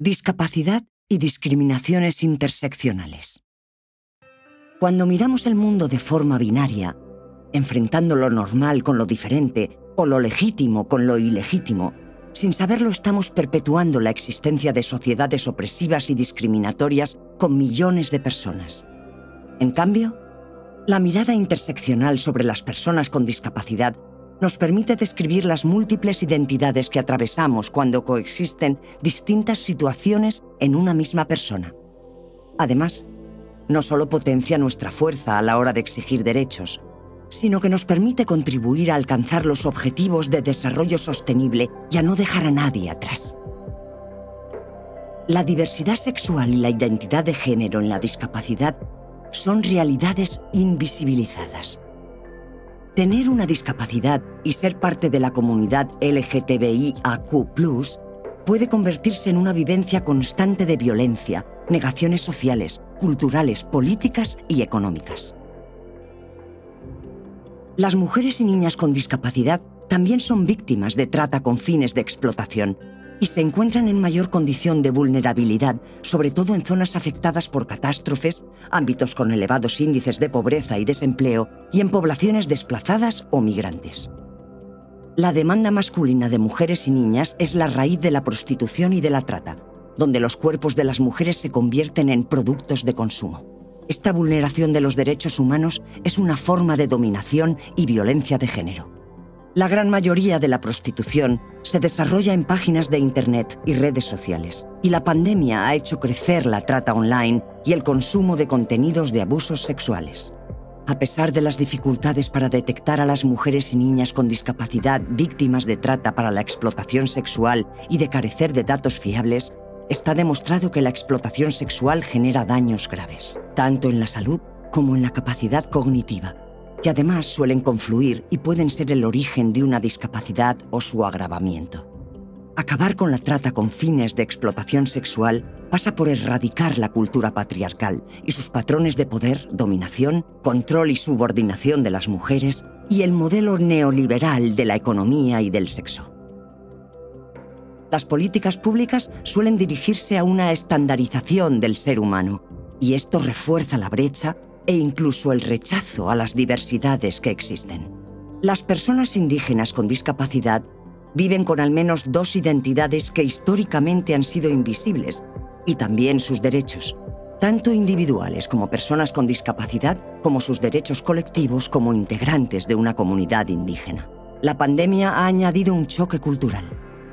Discapacidad y discriminaciones interseccionales. Cuando miramos el mundo de forma binaria, enfrentando lo normal con lo diferente o lo legítimo con lo ilegítimo, sin saberlo estamos perpetuando la existencia de sociedades opresivas y discriminatorias con millones de personas. En cambio, la mirada interseccional sobre las personas con discapacidad nos permite describir las múltiples identidades que atravesamos cuando coexisten distintas situaciones en una misma persona. Además, no solo potencia nuestra fuerza a la hora de exigir derechos, sino que nos permite contribuir a alcanzar los objetivos de desarrollo sostenible y a no dejar a nadie atrás. La diversidad sexual y la identidad de género en la discapacidad son realidades invisibilizadas. Tener una discapacidad y ser parte de la comunidad LGTBIAQ+, puede convertirse en una vivencia constante de violencia, negaciones sociales, culturales, políticas y económicas. Las mujeres y niñas con discapacidad también son víctimas de trata con fines de explotación y se encuentran en mayor condición de vulnerabilidad, sobre todo en zonas afectadas por catástrofes, ámbitos con elevados índices de pobreza y desempleo y en poblaciones desplazadas o migrantes. La demanda masculina de mujeres y niñas es la raíz de la prostitución y de la trata, donde los cuerpos de las mujeres se convierten en productos de consumo. Esta vulneración de los derechos humanos es una forma de dominación y violencia de género. La gran mayoría de la prostitución se desarrolla en páginas de Internet y redes sociales, y la pandemia ha hecho crecer la trata online y el consumo de contenidos de abusos sexuales. A pesar de las dificultades para detectar a las mujeres y niñas con discapacidad víctimas de trata para la explotación sexual y de carecer de datos fiables, está demostrado que la explotación sexual genera daños graves, tanto en la salud como en la capacidad cognitiva, que además suelen confluir y pueden ser el origen de una discapacidad o su agravamiento. Acabar con la trata con fines de explotación sexual pasa por erradicar la cultura patriarcal y sus patrones de poder, dominación, control y subordinación de las mujeres y el modelo neoliberal de la economía y del sexo. Las políticas públicas suelen dirigirse a una estandarización del ser humano, y esto refuerza la brecha e incluso el rechazo a las diversidades que existen. Las personas indígenas con discapacidad viven con al menos dos identidades que históricamente han sido invisibles, y también sus derechos, tanto individuales como personas con discapacidad, como sus derechos colectivos como integrantes de una comunidad indígena. La pandemia ha añadido un choque cultural,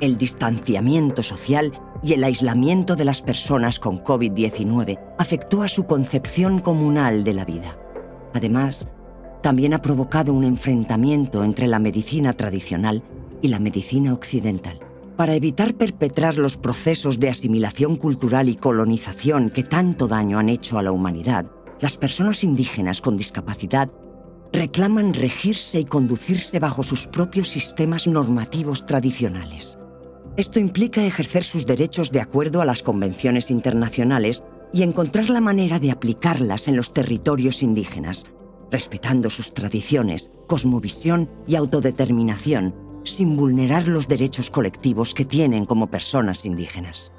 el distanciamiento social y el aislamiento de las personas con COVID-19 afectó a su concepción comunal de la vida. Además, también ha provocado un enfrentamiento entre la medicina tradicional y la medicina occidental. Para evitar perpetrar los procesos de asimilación cultural y colonización que tanto daño han hecho a la humanidad, las personas indígenas con discapacidad reclaman regirse y conducirse bajo sus propios sistemas normativos tradicionales. Esto implica ejercer sus derechos de acuerdo a las convenciones internacionales y encontrar la manera de aplicarlas en los territorios indígenas, respetando sus tradiciones, cosmovisión y autodeterminación, sin vulnerar los derechos colectivos que tienen como personas indígenas.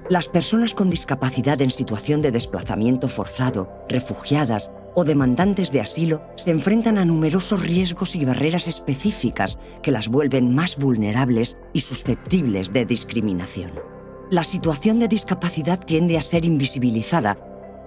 Las personas con discapacidad en situación de desplazamiento forzado, refugiadas o demandantes de asilo se enfrentan a numerosos riesgos y barreras específicas que las vuelven más vulnerables y susceptibles de discriminación. La situación de discapacidad tiende a ser invisibilizada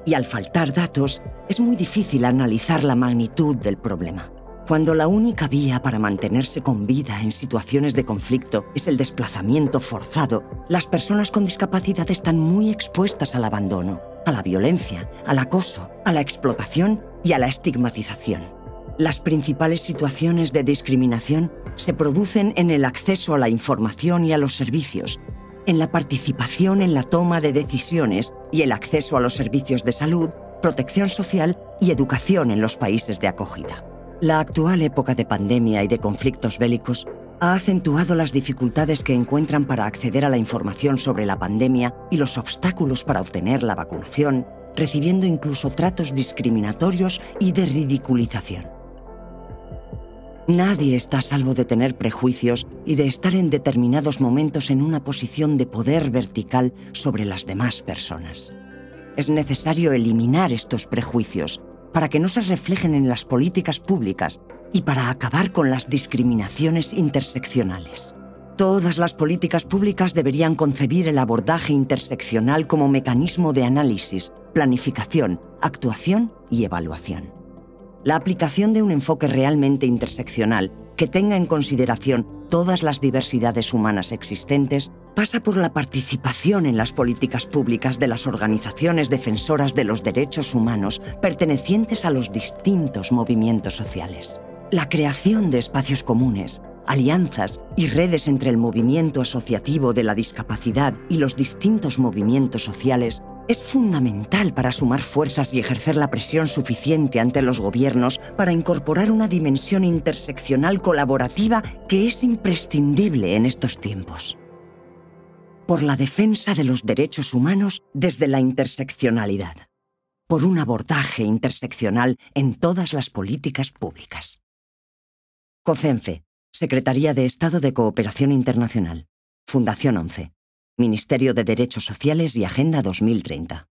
y al faltar datos es muy difícil analizar la magnitud del problema. Cuando la única vía para mantenerse con vida en situaciones de conflicto es el desplazamiento forzado, las personas con discapacidad están muy expuestas al abandono, a la violencia, al acoso, a la explotación y a la estigmatización. Las principales situaciones de discriminación se producen en el acceso a la información y a los servicios, en la participación en la toma de decisiones y el acceso a los servicios de salud, protección social y educación en los países de acogida. La actual época de pandemia y de conflictos bélicos ha acentuado las dificultades que encuentran para acceder a la información sobre la pandemia y los obstáculos para obtener la vacunación, recibiendo incluso tratos discriminatorios y de ridiculización. Nadie está a salvo de tener prejuicios y de estar en determinados momentos en una posición de poder vertical sobre las demás personas. Es necesario eliminar estos prejuicios para que no se reflejen en las políticas públicas y para acabar con las discriminaciones interseccionales. Todas las políticas públicas deberían concebir el abordaje interseccional como mecanismo de análisis, planificación, actuación y evaluación. La aplicación de un enfoque realmente interseccional que tenga en consideración todas las diversidades humanas existentes pasa por la participación en las políticas públicas de las organizaciones defensoras de los derechos humanos pertenecientes a los distintos movimientos sociales. La creación de espacios comunes, alianzas y redes entre el movimiento asociativo de la discapacidad y los distintos movimientos sociales es fundamental para sumar fuerzas y ejercer la presión suficiente ante los gobiernos para incorporar una dimensión interseccional colaborativa que es imprescindible en estos tiempos. Por la defensa de los derechos humanos desde la interseccionalidad. Por un abordaje interseccional en todas las políticas públicas. COCENFE, Secretaría de Estado de Cooperación Internacional. Fundación 11. Ministerio de Derechos Sociales y Agenda 2030.